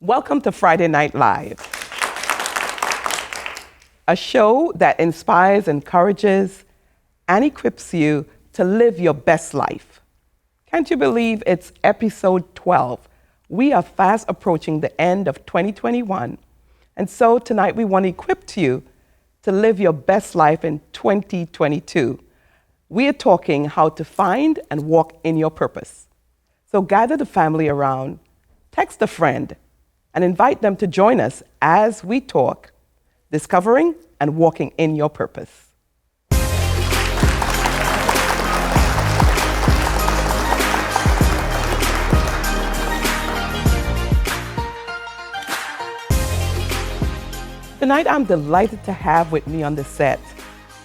Welcome to Friday Night Live, a show that inspires, encourages, and equips you to live your best life. Can't you believe it's episode 12? We are fast approaching the end of 2021. And so tonight we want to equip you to live your best life in 2022. We are talking how to find and walk in your purpose. So gather the family around, text a friend, and invite them to join us as we talk, discovering and walking in your purpose. Tonight, I'm delighted to have with me on the set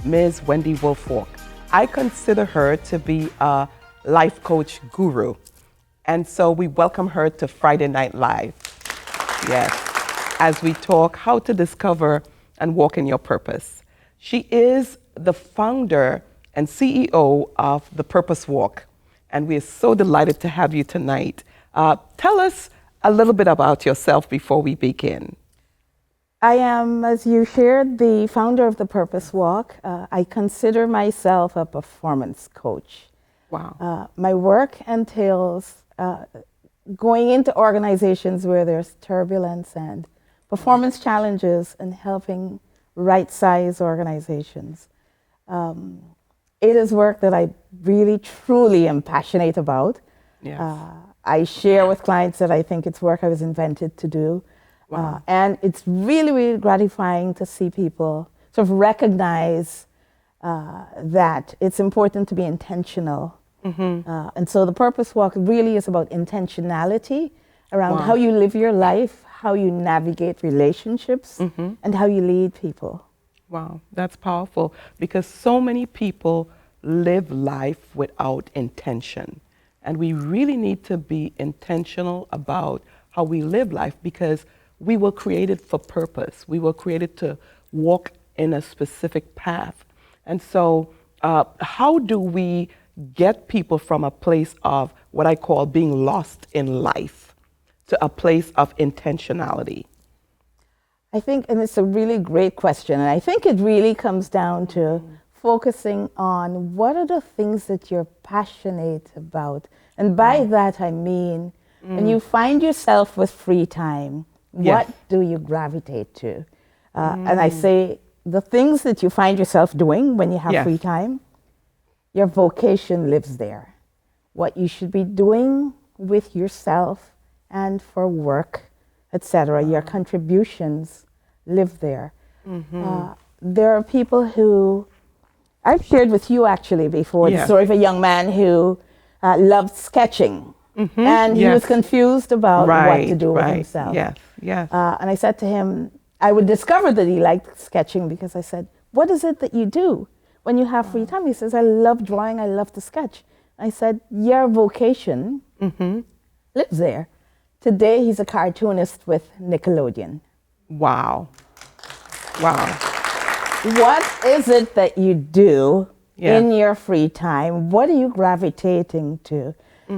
Ms. Wendy Woolfork. I consider her to be a life coach guru. And so we welcome her to Friday Night Live. Yes, as we talk how to discover and walk in your purpose. She is the founder and CEO of The Purpose Walk, and we are so delighted to have you tonight. Tell us a little bit about yourself before we begin. I am, as you shared, the founder of The Purpose Walk. I consider myself a performance coach. Wow. My work entails going into organizations where there's turbulence and performance challenges and helping right-size organizations. It is work that I really, truly am passionate about. Yes. I share with clients that I think it's work I was invented to do. Wow. And it's really, really gratifying to see people sort of recognize that it's important to be intentional. Mm-hmm. And so the Purpose Walk really is about intentionality around how you live your life, how you navigate relationships, and how you lead people. Wow, that's powerful because so many people live life without intention. And we really need to be intentional about how we live life because we were created for purpose. We were created to walk in a specific path. And so how do we get people from a place of what I call being lost in life to a place of intentionality? I think, and it's a really great question, and I think it really comes down to focusing on what are the things that you're passionate about. And by that I mean, when you find yourself with free time, what do you gravitate to? And I say, the things that you find yourself doing when you have free time, your vocation lives there. What you should be doing with yourself and for work, etc., your contributions live there. There are people who, I've shared with you actually before, the story of a young man who loved sketching. And he was confused about what to do with himself. And I said to him, I would discover that he liked sketching because I said, what is it that you do when you have free time? He says, I love drawing, I love to sketch. I said, your vocation lives there. Today, he's a cartoonist with Nickelodeon. Wow. Wow. What is it that you do in your free time? What are you gravitating to?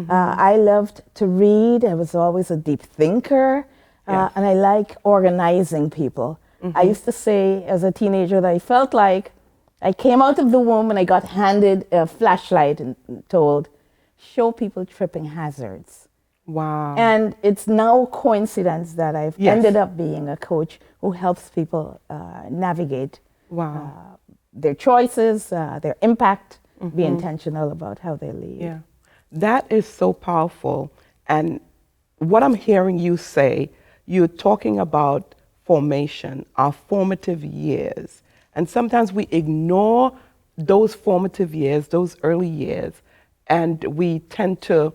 I loved to read. I was always a deep thinker. And I like organizing people. I used to say as a teenager that I felt like I came out of the womb and I got handed a flashlight and told, show people tripping hazards. Wow. And it's no coincidence that I've ended up being a coach who helps people navigate their choices, their impact, be intentional about how they lead. Yeah, that is so powerful. And what I'm hearing you say, you're talking about formation, our formative years. And sometimes we ignore those formative years, those early years, and we tend to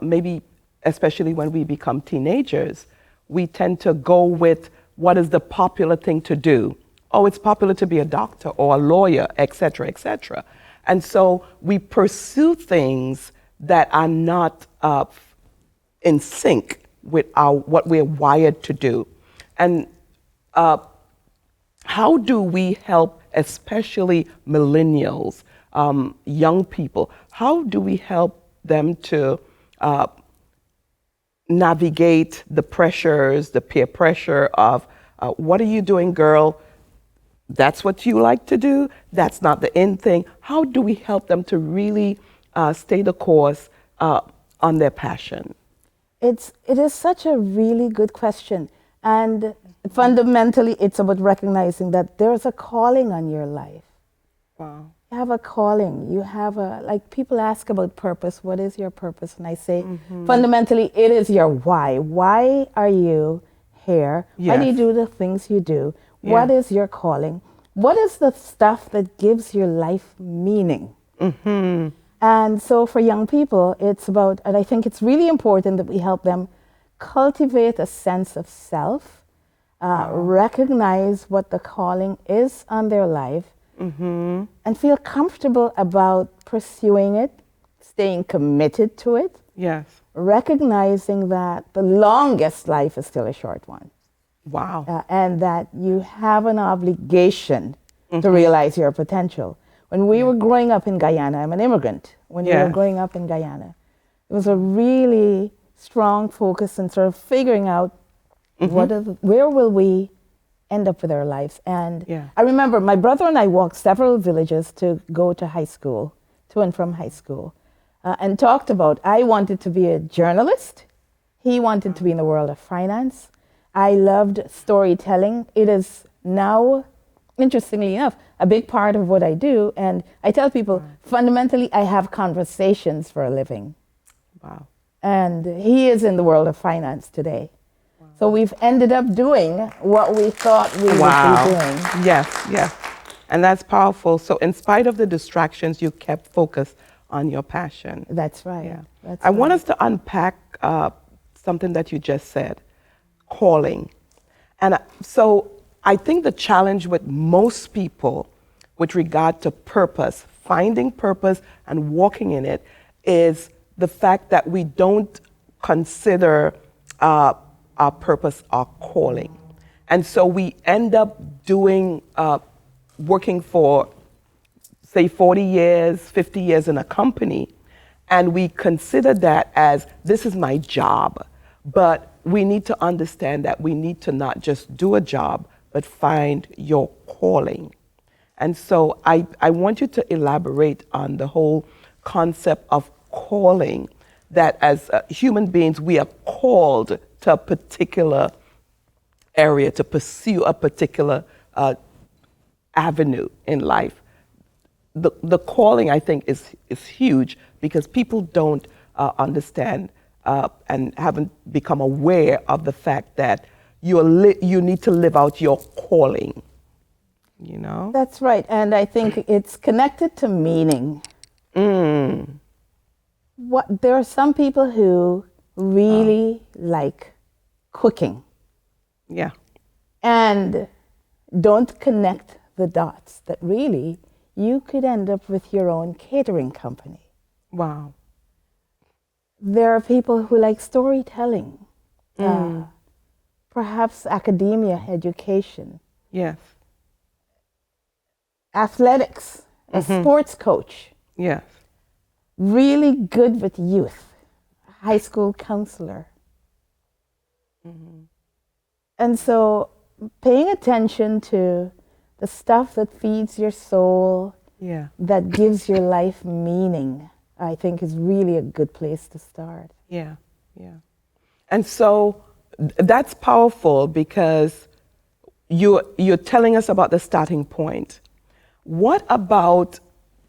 maybe, especially when we become teenagers, we tend to go with what is the popular thing to do. Oh, it's popular to be a doctor or a lawyer, et cetera, et cetera. And so we pursue things that are not in sync with what we're wired to do. And how do we help, especially millennials, young people, how do we help them to navigate the pressures, the peer pressure of what are you doing, girl? That's what you like to do. That's not the in thing. How do we help them to really stay the course on their passion? It is such a really good question. And fundamentally, it's about recognizing that there's a calling on your life. Wow. You have a calling. You have like people ask about purpose. What is your purpose? And I say, fundamentally, it is your why. Why are you here? Why do you do the things you do? Yeah. What is your calling? What is the stuff that gives your life meaning? And so for young people, it's about, and I think it's really important that we help them cultivate a sense of self, recognize what the calling is on their life, and feel comfortable about pursuing it, staying committed to it. Yes. Recognizing that the longest life is still a short one. Wow. And that you have an obligation to realize your potential. When we were growing up in Guyana, I'm an immigrant. When we were growing up in Guyana, it was a really strong focus on sort of figuring out where will we end up with our lives. And I remember my brother and I walked several villages to go to high school, to and from high school, and talked about, I wanted to be a journalist. He wanted to be in the world of finance. I loved storytelling. It is now, interestingly enough, a big part of what I do. And I tell people, fundamentally, I have conversations for a living. Wow. And he is in the world of finance today. Wow. So we've ended up doing what we thought we would be doing. Yes, yes. And that's powerful. So in spite of the distractions, you kept focused on your passion. That's right. Yeah. That's I want us to unpack something that you just said, calling. And so I think the challenge with most people with regard to purpose, finding purpose and walking in it, is the fact that we don't consider our purpose our calling. And so we end up doing, working for, say, 40 years, 50 years in a company, and we consider that as, this is my job. But we need to understand that we need to not just do a job, but find your calling. And so I want you to elaborate on the whole concept of calling, that as human beings, we are called to a particular area, to pursue a particular avenue in life. The calling, I think, is huge because people don't understand and haven't become aware of the fact that you need to live out your calling, you know? That's right. And I think it's connected to meaning. There are some people who really like cooking. Yeah. And don't connect the dots that really you could end up with your own catering company. Wow. There are people who like storytelling, perhaps academia, education. Yes. Athletics, a sports coach. Yes. Really good with youth, high school counselor. And so paying attention to the stuff that feeds your soul, that gives your life meaning, I think is really a good place to start. Yeah, yeah. And so that's powerful because you're telling us about the starting point. What about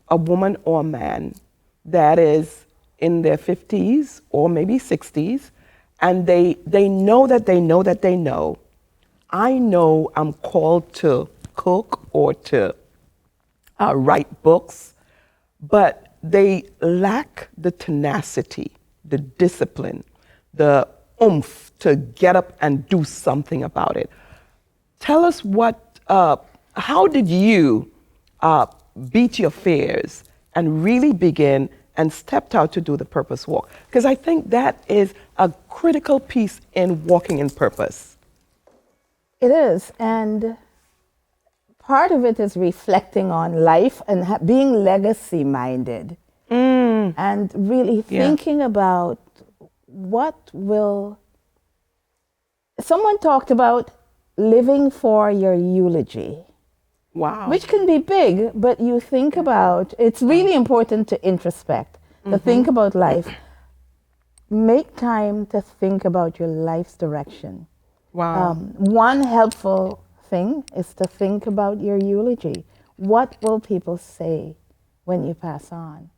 a woman or a man that is in their 50s or maybe 60s, and they know that they know that they know, I know I'm called to cook or to write books, but they lack the tenacity, the discipline, the oomph to get up and do something about it. Tell us how did you beat your fears and really begin and stepped out to do the purpose walk? Because I think that is a critical piece in walking in purpose. It is, and part of it is reflecting on life and being legacy minded and really thinking about someone talked about living for your eulogy, Wow. which can be big, but you think about, it's really important to introspect, to think about life. Make time to think about your life's direction. Wow. One helpful thing is to think about your eulogy. What will people say when you pass on?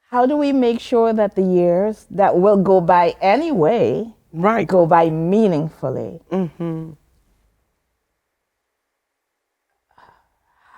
How do we make sure that the years that will go by anyway Right. go by meaningfully?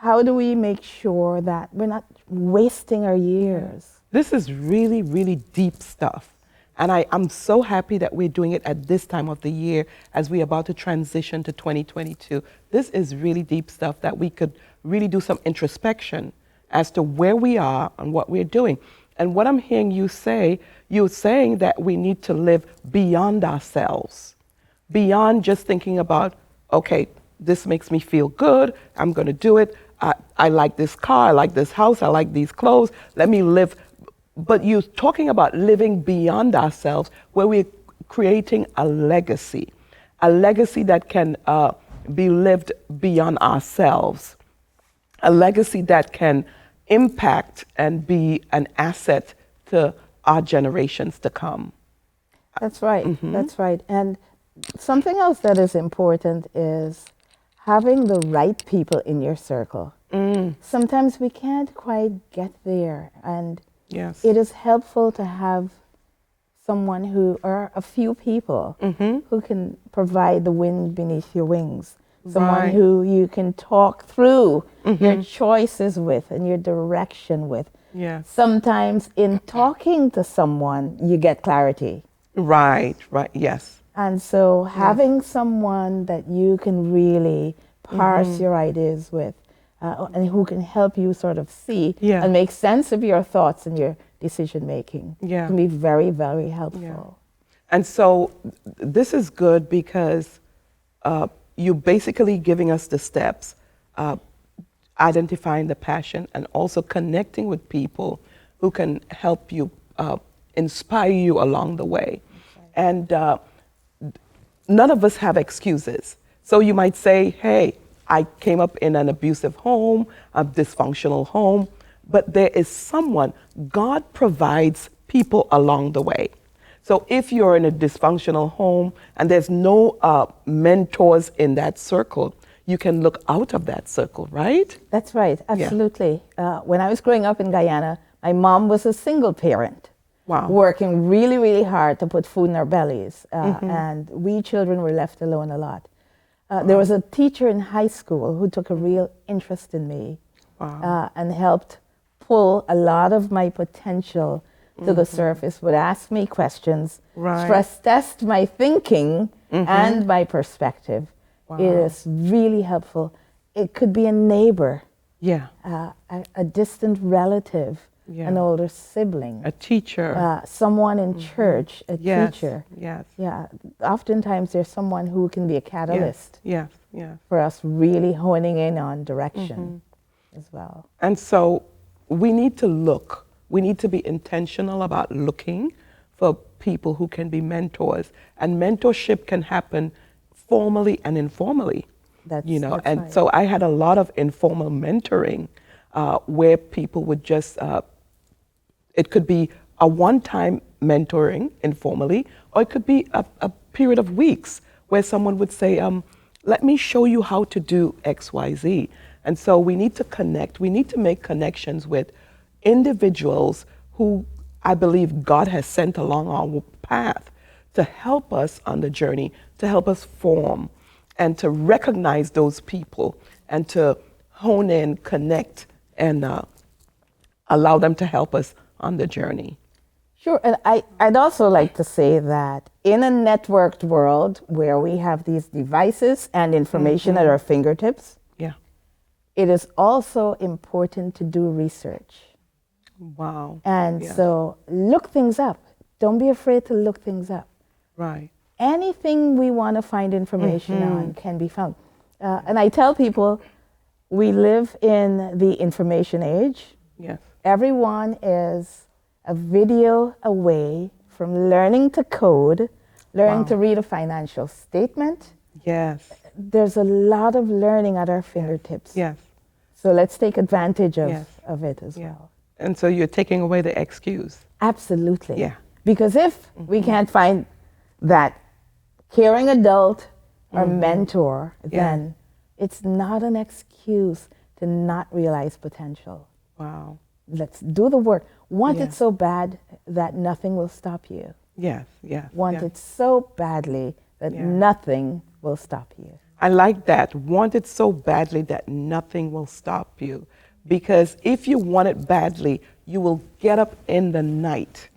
How do we make sure that we're not wasting our years? This is really, really deep stuff. And I'm so happy that we're doing it at this time of the year as we're about to transition to 2022. This is really deep stuff that we could really do some introspection as to where we are and what we're doing. And what I'm hearing you say, you're saying that we need to live beyond ourselves, beyond just thinking about, okay, this makes me feel good, I'm going to do it. I like this car, I like this house, I like these clothes, let me live. But you're talking about living beyond ourselves, where we're creating a legacy that can be lived beyond ourselves, a legacy that can impact and be an asset to our generations to come. That's right. That's right. And something else that is important is having the right people in your circle. Sometimes we can't quite get there, and Yes. it is helpful to have someone or a few people who can provide the wind beneath your wings. Someone Right. who you can talk through your choices with and your direction with. Yes. Sometimes in talking to someone, you get clarity. Right, yes. And so having someone that you can really parse your ideas with, and who can help you sort of see and make sense of your thoughts and your decision making can be very, very helpful. Yeah. And so this is good because you're basically giving us the steps, identifying the passion and also connecting with people who can help you, inspire you along the way. And none of us have excuses. So you might say, hey, I came up in an abusive home, a dysfunctional home, but there is someone, God provides people along the way. So if you're in a dysfunctional home and there's no mentors in that circle, you can look out of that circle, right? That's right, absolutely. When I was growing up in Guyana, my mom was a single parent. Wow. Working really, really hard to put food in our bellies. And we children were left alone a lot. There was a teacher in high school who took a real interest in me and helped pull a lot of my potential to the surface, would ask me questions, stress test my thinking and my perspective. It is really helpful. It could be a neighbor, a distant relative, an older sibling, a teacher, someone in church, a teacher. Yes. Yeah, oftentimes there's someone who can be a catalyst Yes. for us really honing in on direction as well. And so we need to look. We need to be intentional about looking for people who can be mentors. And mentorship can happen formally and informally. That's And right. so I had a lot of informal mentoring where people would just, it could be a one-time mentoring informally, or it could be a period of weeks where someone would say, let me show you how to do X, Y, Z. And so we need to connect. We need to make connections with individuals who I believe God has sent along our path to help us on the journey, to help us form, and to recognize those people and to hone in, connect, and allow them to help us on the journey. Sure, and I'd also like to say that in a networked world where we have these devices and information at our fingertips, it is also important to do research. Wow. And so look things up. Don't be afraid to look things up. Right. Anything we want to find information on can be found. And I tell people, we live in the information age. Yes. Everyone is a video away from learning to code, learning to read a financial statement. Yes. There's a lot of learning at our fingertips. Yes. So let's take advantage of, Yes. of it as well. And so you're taking away the excuse. Absolutely. Yeah. Because if we can't find that caring adult or mentor, then it's not an excuse to not realize potential. Wow. Let's do the work. Want it so bad that nothing will stop you. Yes, yes. Want it so badly that nothing will stop you. I like that. Want it so badly that nothing will stop you. Because if you want it badly, you will get up in the night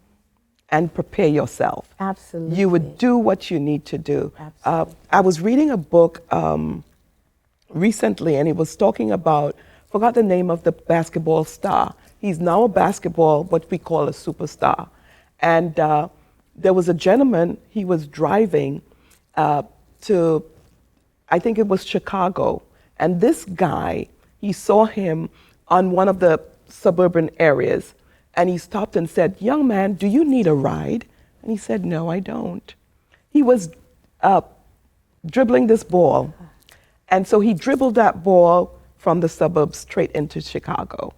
and prepare yourself. Absolutely. You would do what you need to do. Absolutely. I was reading a book recently, and it was talking about, forgot the name of the basketball star. He's now a basketball, what we call a superstar. And there was a gentleman, he was driving to, I think it was Chicago. And this guy, he saw him on one of the suburban areas. And he stopped and said, "Young man, do you need a ride?" And he said, "No, I don't." He was dribbling this ball. And so he dribbled that ball from the suburbs straight into Chicago.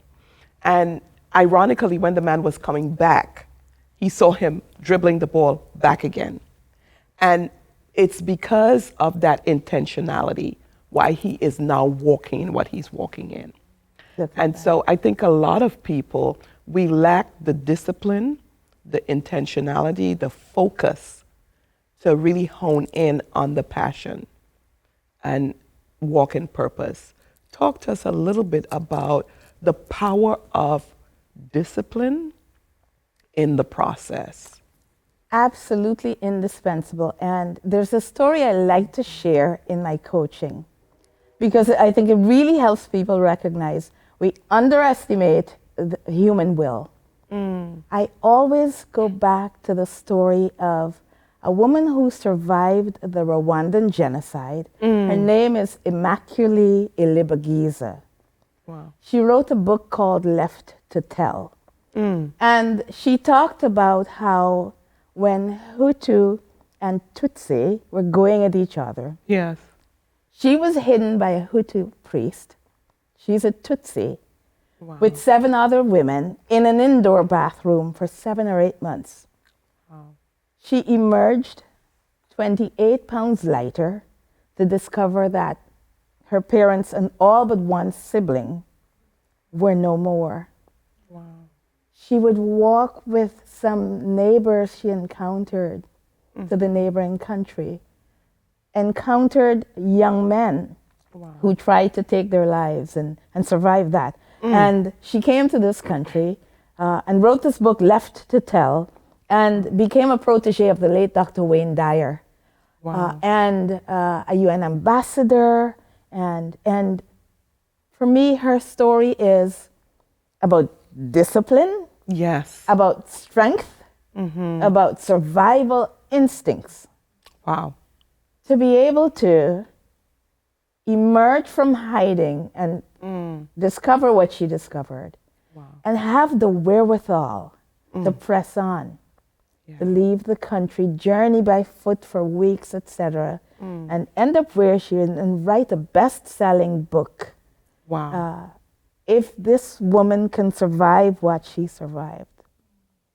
And ironically, when the man was coming back, he saw him dribbling the ball back again. And it's because of that intentionality why he is now walking in what he's walking in. And so I think a lot of people, we lack the discipline, the intentionality, the focus to really hone in on the passion and walk in purpose. Talk to us a little bit about the power of discipline in the process. Absolutely indispensable. And there's a story I like to share in my coaching because I think it really helps people recognize we underestimate the human will. I always go back to the story of a woman who survived the Rwandan genocide. Her name is Immaculée Ilibagiza. Wow. She wrote a book called Left to Tell. And she talked about how when Hutu and Tutsi were going at each other, Yes. she was hidden by a Hutu priest. She's a Tutsi. Wow. With 7 other women in an indoor bathroom for 7 or 8 months. Wow. She emerged 28 pounds lighter to discover that her parents and all but one sibling were no more. Wow. She would walk with some neighbors she encountered to the neighboring country, encountered young men who tried to take their lives and survive that. And she came to this country and wrote this book, Left to Tell, and became a protege of the late Dr. Wayne Dyer. Wow. And a UN ambassador. And for me, her story is about discipline, Yes. about strength, about survival instincts. Wow. To be able to emerge from hiding and discover what she discovered, and have the wherewithal to press on, to leave the country, journey by foot for weeks, etc., and end up where she is and write a best-selling book. Wow. If this woman can survive what she survived,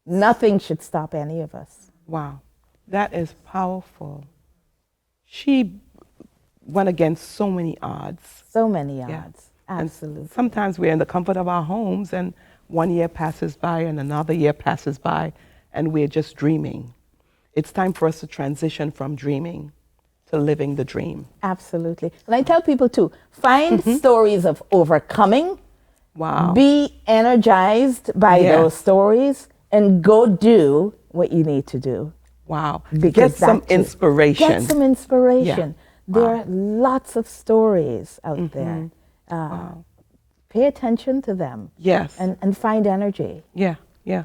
nothing should stop any of us. Wow. That is powerful. She went against so many odds. So many odds. Yeah. Absolutely. And sometimes we're in the comfort of our homes and one year passes by and another year passes by and we're just dreaming. It's time for us to transition from dreaming to living the dream. Absolutely. And I tell people too, find stories of overcoming. Wow. Be energized by those stories and go do what you need to do. Wow. Because Get some that too. inspiration. Get some inspiration. Yeah. There Wow. are lots of stories out there. Wow. Pay attention to them. Yes. And find energy. Yeah, yeah.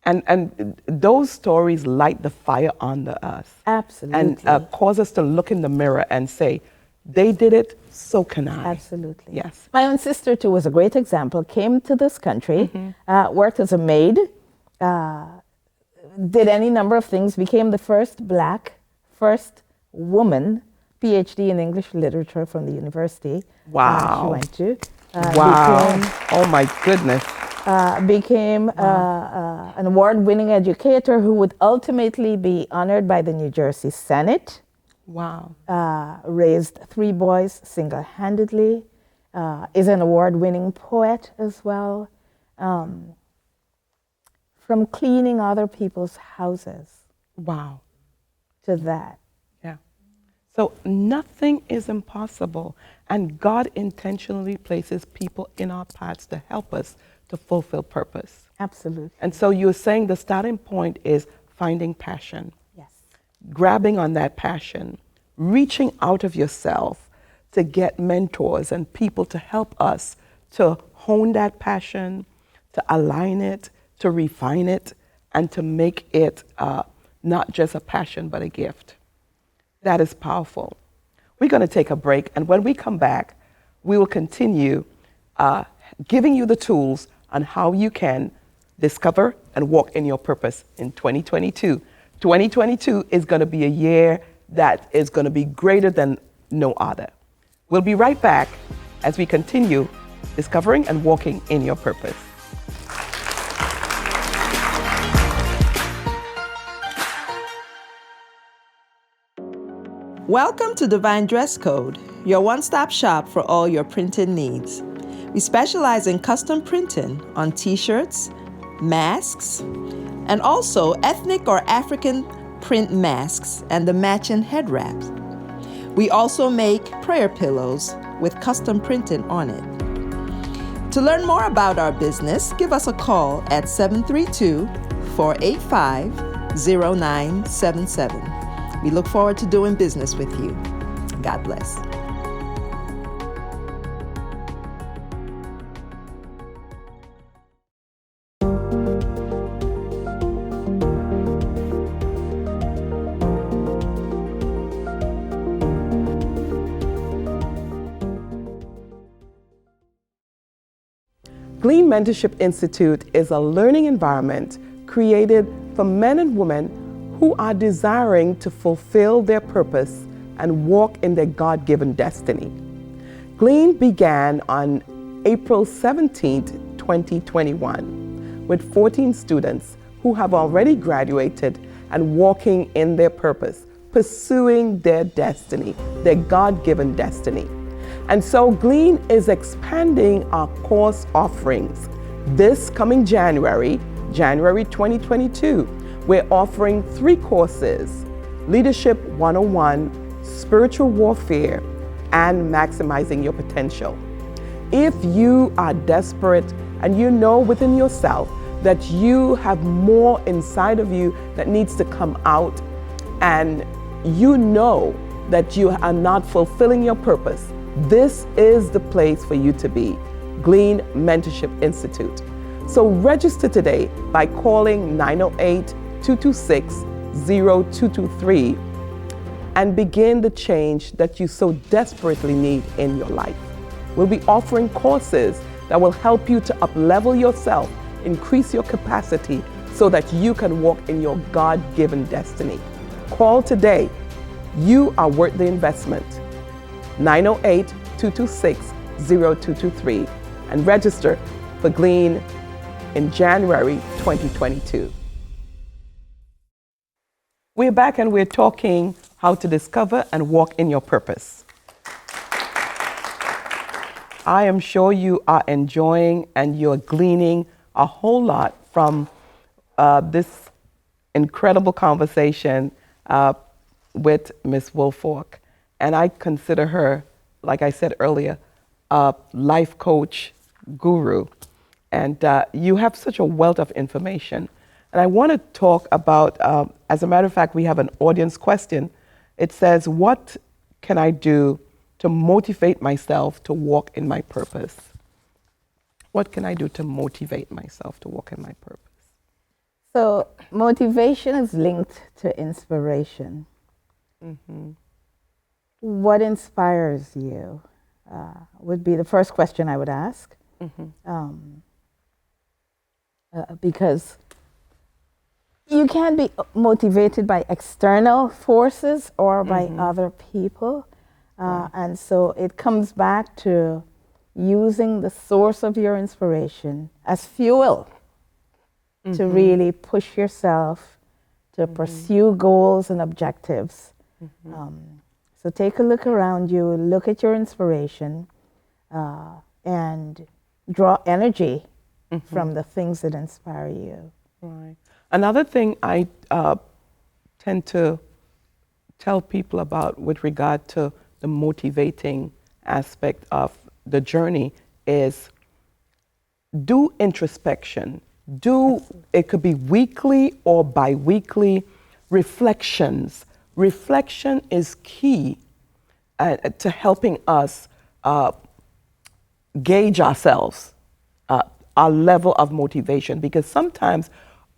And those stories light the fire under us. Absolutely. And cause us to look in the mirror and say, they did it, so can I. Absolutely. Yes. My own sister, too, was a great example. Came to this country, worked as a maid, did any number of things, became the first woman PhD in English literature from the university she Wow. went to. Wow. Oh my goodness. Became an award-winning educator who would ultimately be honored by the New Jersey Senate. Wow. Raised 3 boys single-handedly. Is an award-winning poet as well. From cleaning other people's houses Wow. to that. Yeah. So nothing is impossible. And God intentionally places people in our paths to help us to fulfill purpose. Absolutely. And so you're saying the starting point is finding passion, Yes. grabbing on that passion, reaching out of yourself to get mentors and people to help us to hone that passion, to align it, to refine it, and to make it not just a passion, but a gift. That is powerful. We're going to take a break, and when we come back, we will continue giving you the tools on how you can discover and walk in your purpose in 2022. 2022 is going to be a year that is going to be greater than no other. We'll be right back as we continue discovering and walking in your purpose. Welcome to Divine Dress Code, your one-stop shop for all your printing needs. We specialize in custom printing on t-shirts, masks, and also ethnic or African print masks and the matching head wraps. We also make prayer pillows with custom printing on it. To learn more about our business, give us a call at 732-485-0977. We look forward to doing business with you. God bless. Glean Mentorship Institute is a learning environment created for men and women who are desiring to fulfill their purpose and walk in their God-given destiny. Glean began on April 17, 2021, with 14 students who have already graduated and walking in their purpose, pursuing their destiny, their God-given destiny. And so Glean is expanding our course offerings. This coming January 2022, we're offering 3 courses: Leadership 101, Spiritual Warfare, and Maximizing Your Potential. If you are desperate and you know within yourself that you have more inside of you that needs to come out, and you know that you are not fulfilling your purpose, this is the place for you to be, Glean Mentorship Institute. So register today by calling 908-226-0223 and begin the change that you so desperately need in your life. We'll be offering courses that will help you to up-level yourself, increase your capacity so that you can walk in your God-given destiny. Call today. You are worth the investment. 908-226-0223 and register for Glean in January 2022. We're back and we're talking how to discover and walk in your purpose. I am sure you are enjoying and you're gleaning a whole lot from this incredible conversation with Ms. Woolfork. And I consider her, like I said earlier, a life coach guru. And you have such a wealth of information. And I want to talk about, as a matter of fact, we have an audience question. It says, what can I do to motivate myself to walk in my purpose? What can I do to motivate myself to walk in my purpose? So motivation is linked to inspiration. Mm-hmm. What inspires you would be the first question I would ask. Mm-hmm. Because You can be motivated by external forces or by other people. And so it comes back to using the source of your inspiration as fuel to really push yourself to pursue goals and objectives. So take a look around you, look at your inspiration, and draw energy from the things that inspire you. Right. Another thing I tend to tell people about with regard to the motivating aspect of the journey is do introspection. It could be weekly or bi-weekly reflections. Reflection is key to helping us gauge ourselves, our level of motivation, because sometimes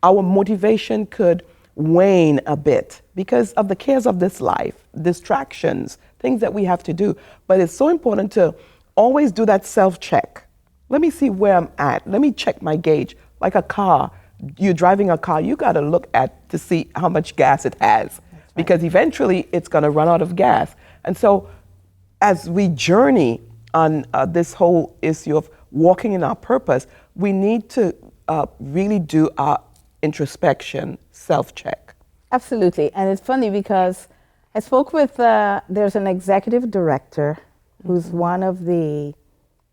our motivation could wane a bit because of the cares of this life, distractions, things that we have to do. But it's so important to always do that self-check. Let me see where I'm at. Let me check my gauge. Like a car, you're driving a car, you got to look at to see how much gas it has, because eventually it's going to run out of gas. And so as we journey on this whole issue of walking in our purpose, we need to really do our introspection, self-check. Absolutely. And it's funny because I spoke with, there's an executive director who's one of the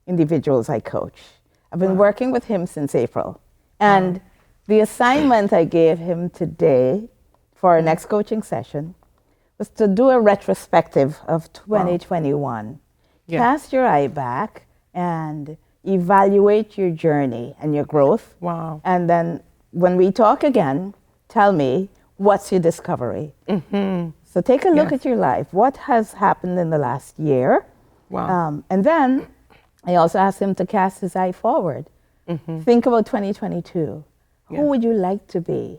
individuals I coach. I've been working with him since April. And the assignment I gave him today for our next coaching session was to do a retrospective of 2021. Yeah. Cast your eye back and evaluate your journey and your growth. Wow. And then when we talk again, tell me, what's your discovery? So take a look at your life. What has happened in the last year? Wow. And then I also asked him to cast his eye forward. Think about 2022. Who would you like to be?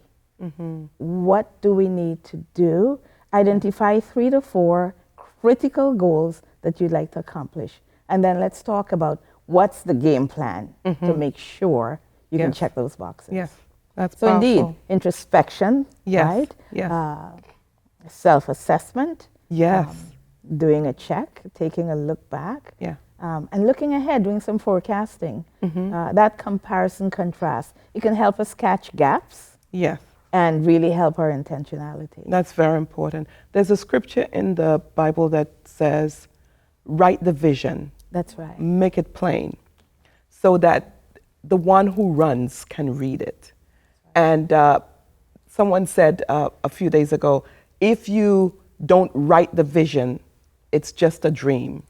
What do we need to do? Identify 3 to 4 critical goals that you'd like to accomplish. And then let's talk about what's the game plan to make sure you can check those boxes. Yes, that's So powerful. indeed, introspection, right? Yes. Self-assessment. Yes. Doing a check, taking a look back. Yeah. And looking ahead, doing some forecasting. That comparison contrast, it can help us catch gaps Yes. and really help our intentionality. That's very important. There's a scripture in the Bible that says, write the vision, That's right. make it plain, so that the one who runs can read it. And someone said a few days ago, if you don't write the vision, it's just a dream.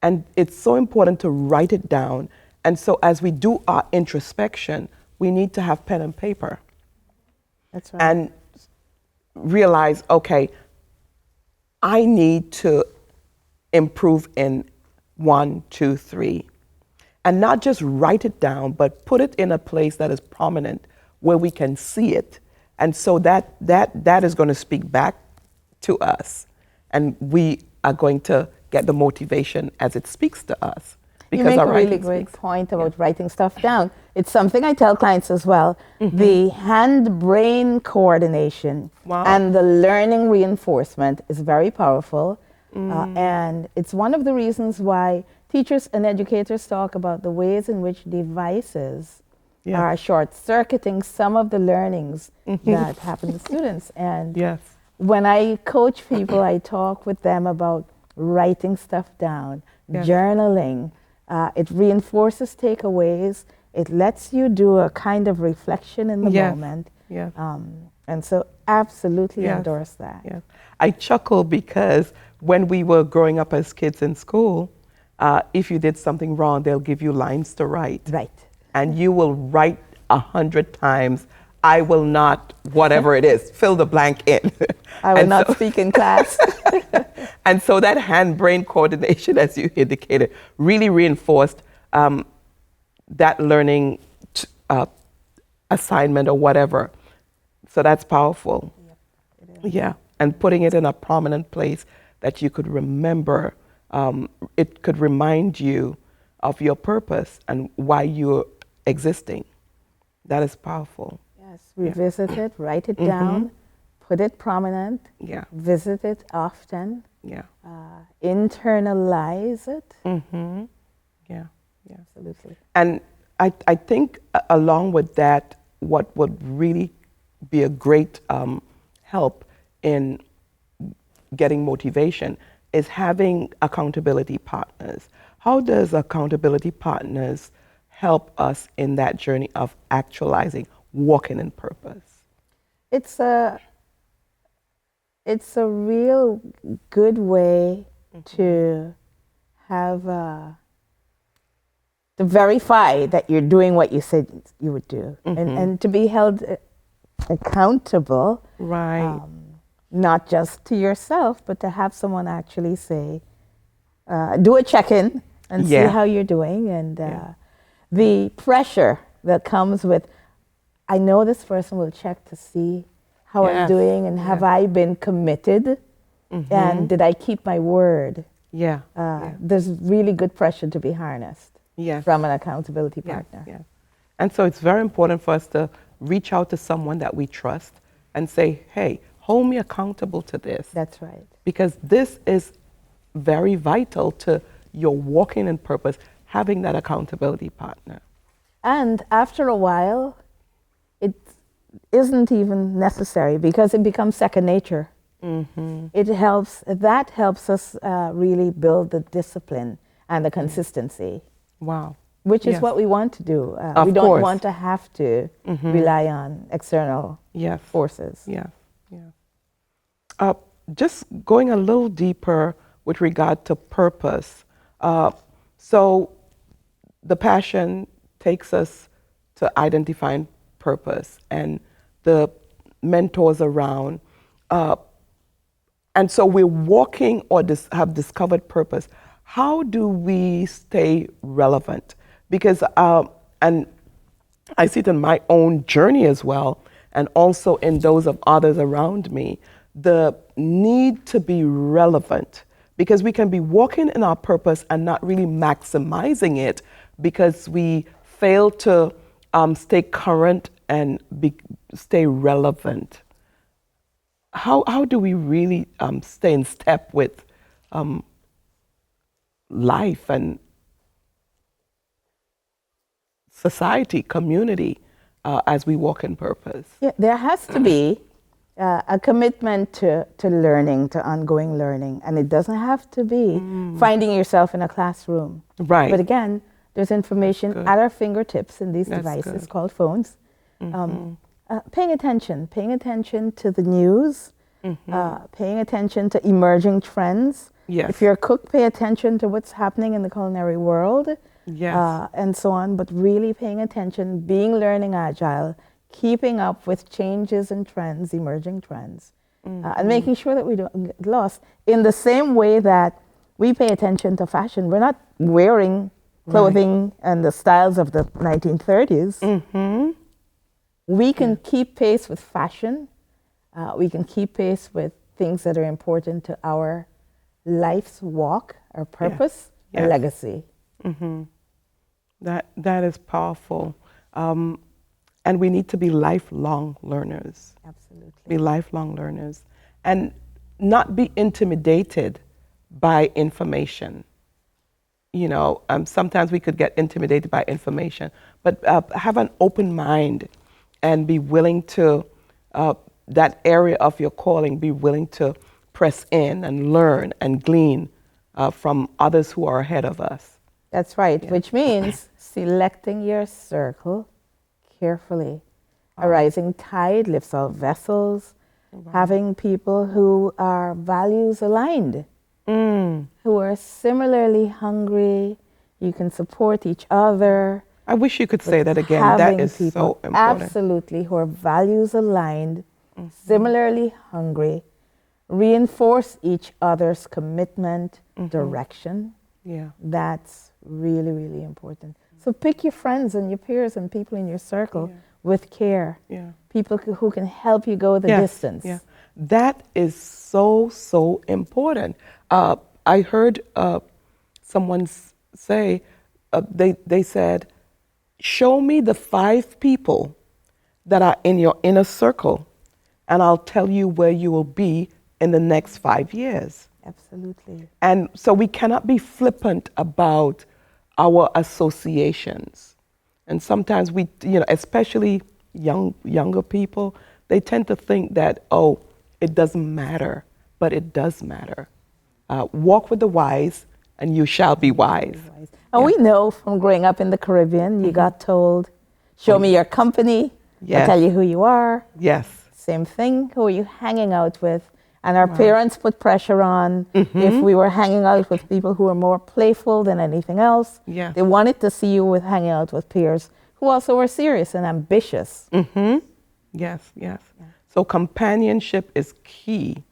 And it's so important to write it down. And so as we do our introspection, we need to have pen and paper. That's right. And realize, okay, I need to improve in 1, 2, 3. And not just write it down, but put it in a place that is prominent where we can see it. And so that is going to speak back to us. And we are going to get the motivation as it speaks to us. You make a really great point about writing stuff down. It's something I tell clients as well. The hand-brain coordination and the learning reinforcement is very powerful. And it's one of the reasons why teachers and educators talk about the ways in which devices are short-circuiting some of the learnings that happen to students. And when I coach people, I talk with them about writing stuff down, journaling. It reinforces takeaways. It lets you do a kind of reflection in the moment. And so absolutely endorse that. I chuckle because when we were growing up as kids in school, if you did something wrong, they'll give you lines to write. Right. And you will write 100 times, I will not, whatever it is, fill the blank in. I will not speak in class. And so that hand-brain coordination, as you indicated, really reinforced that learning assignment or whatever. So that's powerful. Yeah, and putting it in a prominent place that you could remember. It could remind you of your purpose and why you're existing. That is powerful. Yes, revisit it, write it down, put it prominent, Yeah. visit it often, Yeah. internalize it. Mm-hmm. Yeah. Yeah. Absolutely. And I think along with that, what would really be a great help in getting motivation is having accountability partners. How does accountability partners help us in that journey of actualizing, walking in purpose? It's a real good way to have to verify that you're doing what you said you would do, and to be held accountable, Right. not just to yourself, but to have someone actually say, do a check-in and see Yeah. how you're doing, and the pressure that comes with, I know this person will check to see how I'm Yes. doing, and have I been committed, and did I keep my word? Yeah. There's really good pressure to be harnessed Yes. from an accountability Yeah, partner. yeah. And so it's very important for us to reach out to someone that we trust and say, hey, hold me accountable to this. That's right. Because this is very vital to your walking in purpose, having that accountability partner. And after a while, it isn't even necessary because it becomes second nature. That helps us really build the discipline and the consistency, Wow. which is Yes. what we want to do. Of we don't course. want to have to rely on external Yes. forces. Yeah, yeah. Just going a little deeper with regard to purpose. So the passion takes us to identifying purpose and the mentors around. And so we're walking or have discovered purpose. How do we stay relevant? Because, and I see it in my own journey as well, and also in those of others around me, the need to be relevant. Because we can be walking in our purpose and not really maximizing it because we fail to stay current and stay relevant. How do we really stay in step with life and society, community, as we walk in purpose? Yeah, there has to be a commitment to learning, to ongoing learning. And it doesn't have to be finding yourself in a classroom. Right. But again, there's information good. at our fingertips in these That's devices good. called phones. Paying attention to the news, paying attention to emerging trends. Yes. If you're a cook, pay attention to what's happening in the culinary world. Yes. And so on, but really paying attention, being learning agile, keeping up with changes and trends, emerging trends, and making sure that we don't get lost. In the same way that we pay attention to fashion, we're not wearing clothing and the styles of the 1930s. We can keep pace with fashion. We can keep pace with things that are important to our life's walk, our purpose, our Yes. legacy. That is powerful. And we need to be lifelong learners. Absolutely. Be lifelong learners. And not be intimidated by information. You know, sometimes we could get intimidated by information, but have an open mind and be willing to, that area of your calling, be willing to press in and learn and glean from others who are ahead of us. That's right, which means selecting your circle carefully. A rising tide lifts all vessels. Having people who are values aligned, who are similarly hungry. You can support each other. I wish you could say that again. That Having is people, so important. absolutely, who are values aligned, similarly hungry, reinforce each other's commitment, direction. Yeah. That's really, really important. So pick your friends and your peers and people in your circle with care. Yeah. People who can help you go the distance. Yeah. That is so important. I heard someone say, they said, show me the 5 people that are in your inner circle, and I'll tell you where you will be in the next 5 years. Absolutely. And so we cannot be flippant about our associations. And sometimes we, especially younger people, they tend to think that, oh, it doesn't matter, but it does matter. Walk with the wise, and you shall be wise. And we know from growing up in the Caribbean, you got told, show me your company, Yes. I'll tell you who you are. Yes. Same thing, who are you hanging out with? And our parents put pressure on if we were hanging out with people who were more playful than anything else. Yes. They wanted to see you with hanging out with peers who also were serious and ambitious. Yes, yes. So companionship is key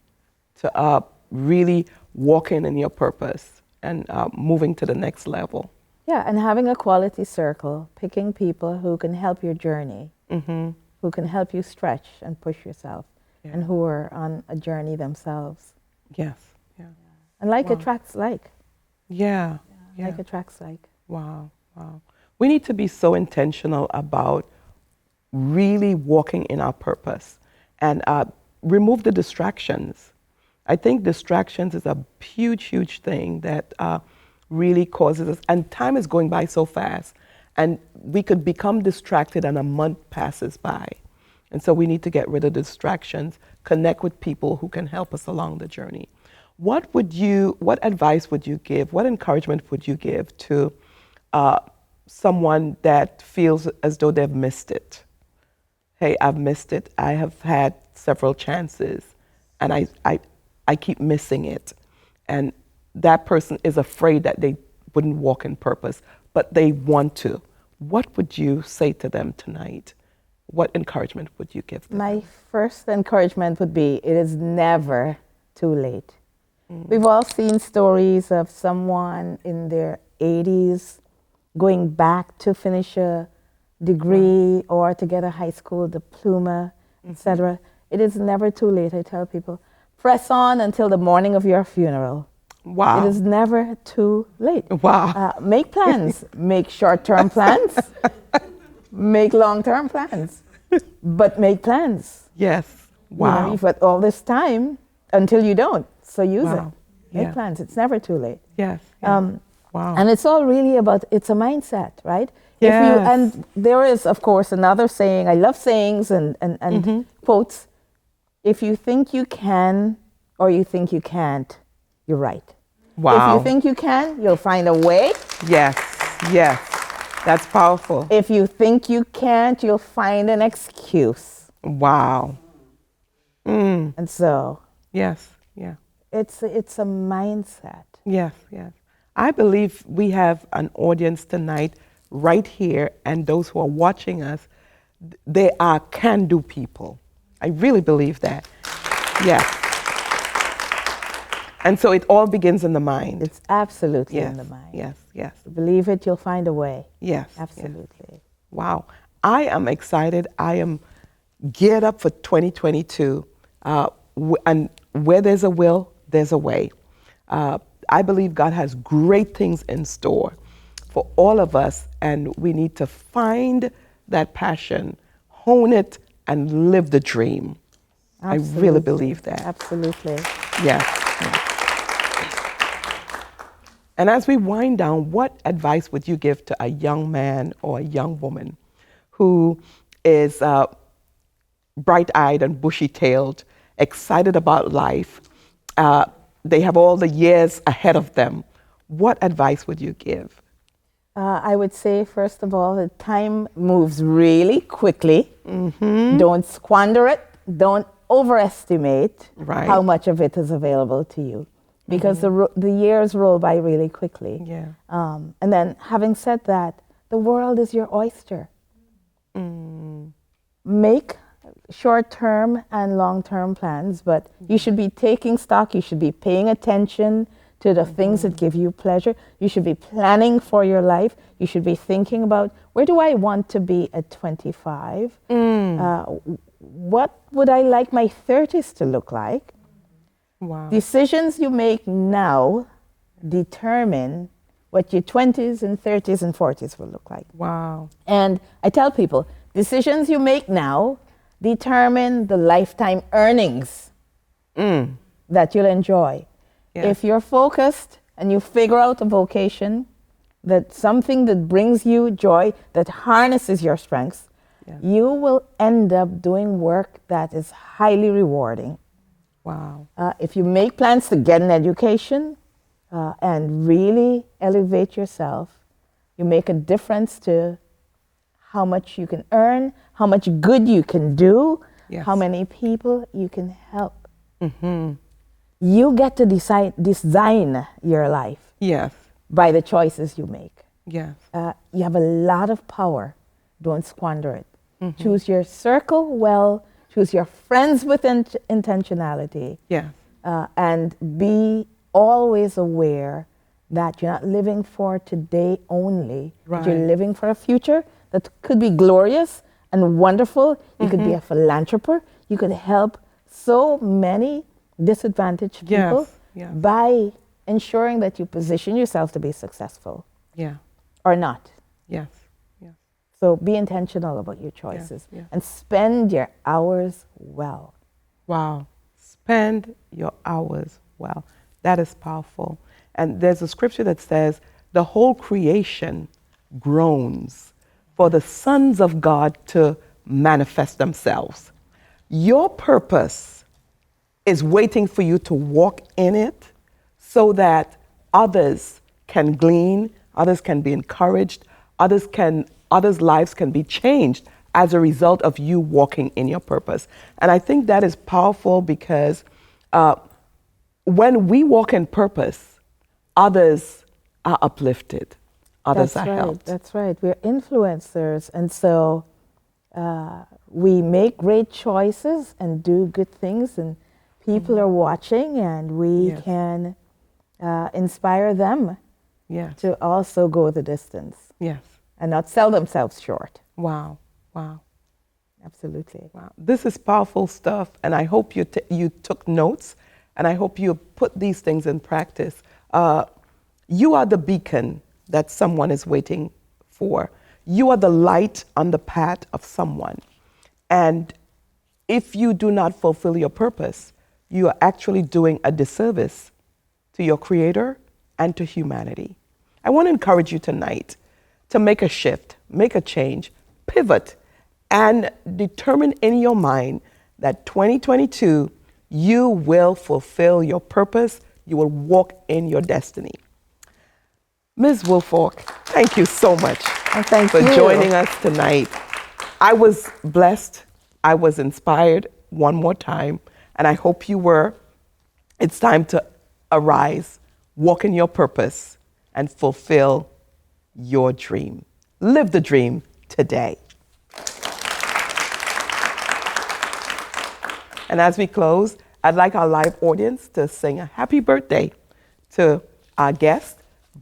to really walking in your purpose and moving to the next level. Yeah, and having a quality circle, picking people who can help your journey, who can help you stretch and push yourself, and who are on a journey themselves. Yes, yeah. And like attracts like. Yeah, yeah. Like attracts like. Wow, wow. We need to be so intentional about really walking in our purpose and remove the distractions. I think distractions is a huge, huge thing that really causes us, and time is going by so fast, and we could become distracted and a month passes by. And so we need to get rid of distractions, connect with people who can help us along the journey. What advice would you give, what encouragement would you give to someone that feels as though they've missed it? Hey, I've missed it. I have had several chances, and I keep missing it. And that person is afraid that they wouldn't walk in purpose, but they want to. What would you say to them tonight? What encouragement would you give them? My first encouragement would be, it is never too late. We've all seen stories of someone in their 80s going back to finish a degree or to get a high school diploma, etc. It is never too late, I tell people. Press on until the morning of your funeral. Wow. It is never too late. Wow. Make plans. Make short-term plans. Make long-term plans. But make plans. Yes. Wow. You've got all this time until you don't. So use it. Wow. Make Yeah. plans. It's never too late. Yes. Yeah. Wow. And it's all really about, it's a mindset, right? Yes. And there is, of course, another saying, I love sayings and quotes. If you think you can or you think you can't, you're right. Wow. If you think you can, you'll find a way. Yes. Yes. That's powerful. If you think you can't, you'll find an excuse. Wow. And so Yes. Yeah. it's a mindset. Yes. Yes. I believe we have an audience tonight right here, and those who are watching us, they are can-do people. I really believe that. Yes. And so it all begins in the mind. It's absolutely Yes. in the mind. Yes. Yes. Believe it, you'll find a way. Yes. Absolutely. Yes. Wow. I am excited. I am geared up for 2022. And where there's a will, there's a way. I believe God has great things in store for all of us, and we need to find that passion, hone it, and live the dream. Absolutely. I really believe that. Absolutely. Yes. And as we wind down, what advice would you give to a young man or a young woman who is bright-eyed and bushy-tailed, excited about life? They have all the years ahead of them. What advice would you give? I would say, first of all, that time moves really quickly. Don't squander it. Don't overestimate how much of it is available to you, because the years roll by really quickly. Yeah. And then, having said that, the world is your oyster. Make short-term and long-term plans, but you should be taking stock. You should be paying attention to the things that give you pleasure. You should be planning for your life. You should be thinking about, where do I want to be at 25? What would I like my 30s to look like? Wow. Decisions you make now determine what your 20s and 30s and 40s will look like. Wow. And I tell people, Decisions you make now determine the lifetime earnings that you'll enjoy. Yes. If you're focused and you figure out a vocation, that something that brings you joy, that harnesses your strengths, you will end up doing work that is highly rewarding. Wow. If you make plans to get an education and really elevate yourself, you make a difference to how much you can earn, how much good you can do, how many people you can help. You get to design your life Yes. by the choices you make. Yes. You have a lot of power. Don't squander it. Choose your circle well. Choose your friends with intentionality. Yes. And be always aware that you're not living for today only. Right. You're living for a future that could be glorious and wonderful. You could be a philanthropist. You could help so many disadvantaged people by ensuring that you position yourself to be successful. Yeah. Or not. Yes. Yes. So be intentional about your choices and spend your hours well. Wow. Spend your hours well. That is powerful. And there's a scripture that says, the whole creation groans for the sons of God to manifest themselves. Your purpose is waiting for you to walk in it so that others can glean, others can be encouraged, others' lives can be changed as a result of you walking in your purpose. And I think that is powerful because when we walk in purpose, others are uplifted, others are helped. That's right. We're influencers. And so we make great choices and do good things, and people are watching, and we can inspire them to also go the distance. Yes. And not sell themselves short. Wow. Wow. Absolutely. Wow. This is powerful stuff, and I hope you took notes, and I hope you put these things in practice. You are the beacon that someone is waiting for. You are the light on the path of someone. And if you do not fulfill your purpose, you are actually doing a disservice to your Creator and to humanity. I want to encourage you tonight to make a shift, make a change, pivot, and determine in your mind that 2022, you will fulfill your purpose, you will walk in your destiny. Ms. Woolfork, thank you so much for joining us tonight. I was blessed, I was inspired one more time, and I hope you were. It's time to arise, walk in your purpose, and fulfill your dream. Live the dream today. And as we close, I'd like our live audience to sing a happy birthday to our guest.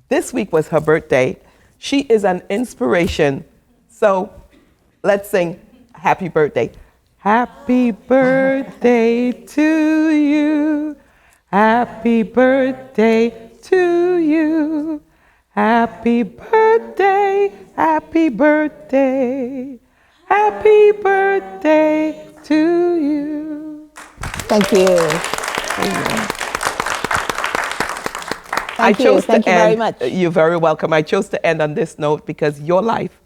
This week was her birthday. She is an inspiration. So let's sing happy birthday. Happy birthday to you. Happy birthday to you. Happy birthday, happy birthday, happy birthday to you. Thank you. Thank you very much. You're very welcome. I chose to end on this note because your life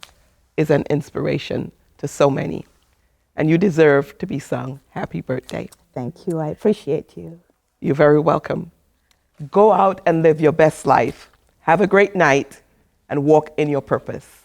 is an inspiration to so many, and you deserve to be sung happy birthday. Thank you. I appreciate you. You're very welcome. Go out and live your best life. Have a great night and walk in your purpose.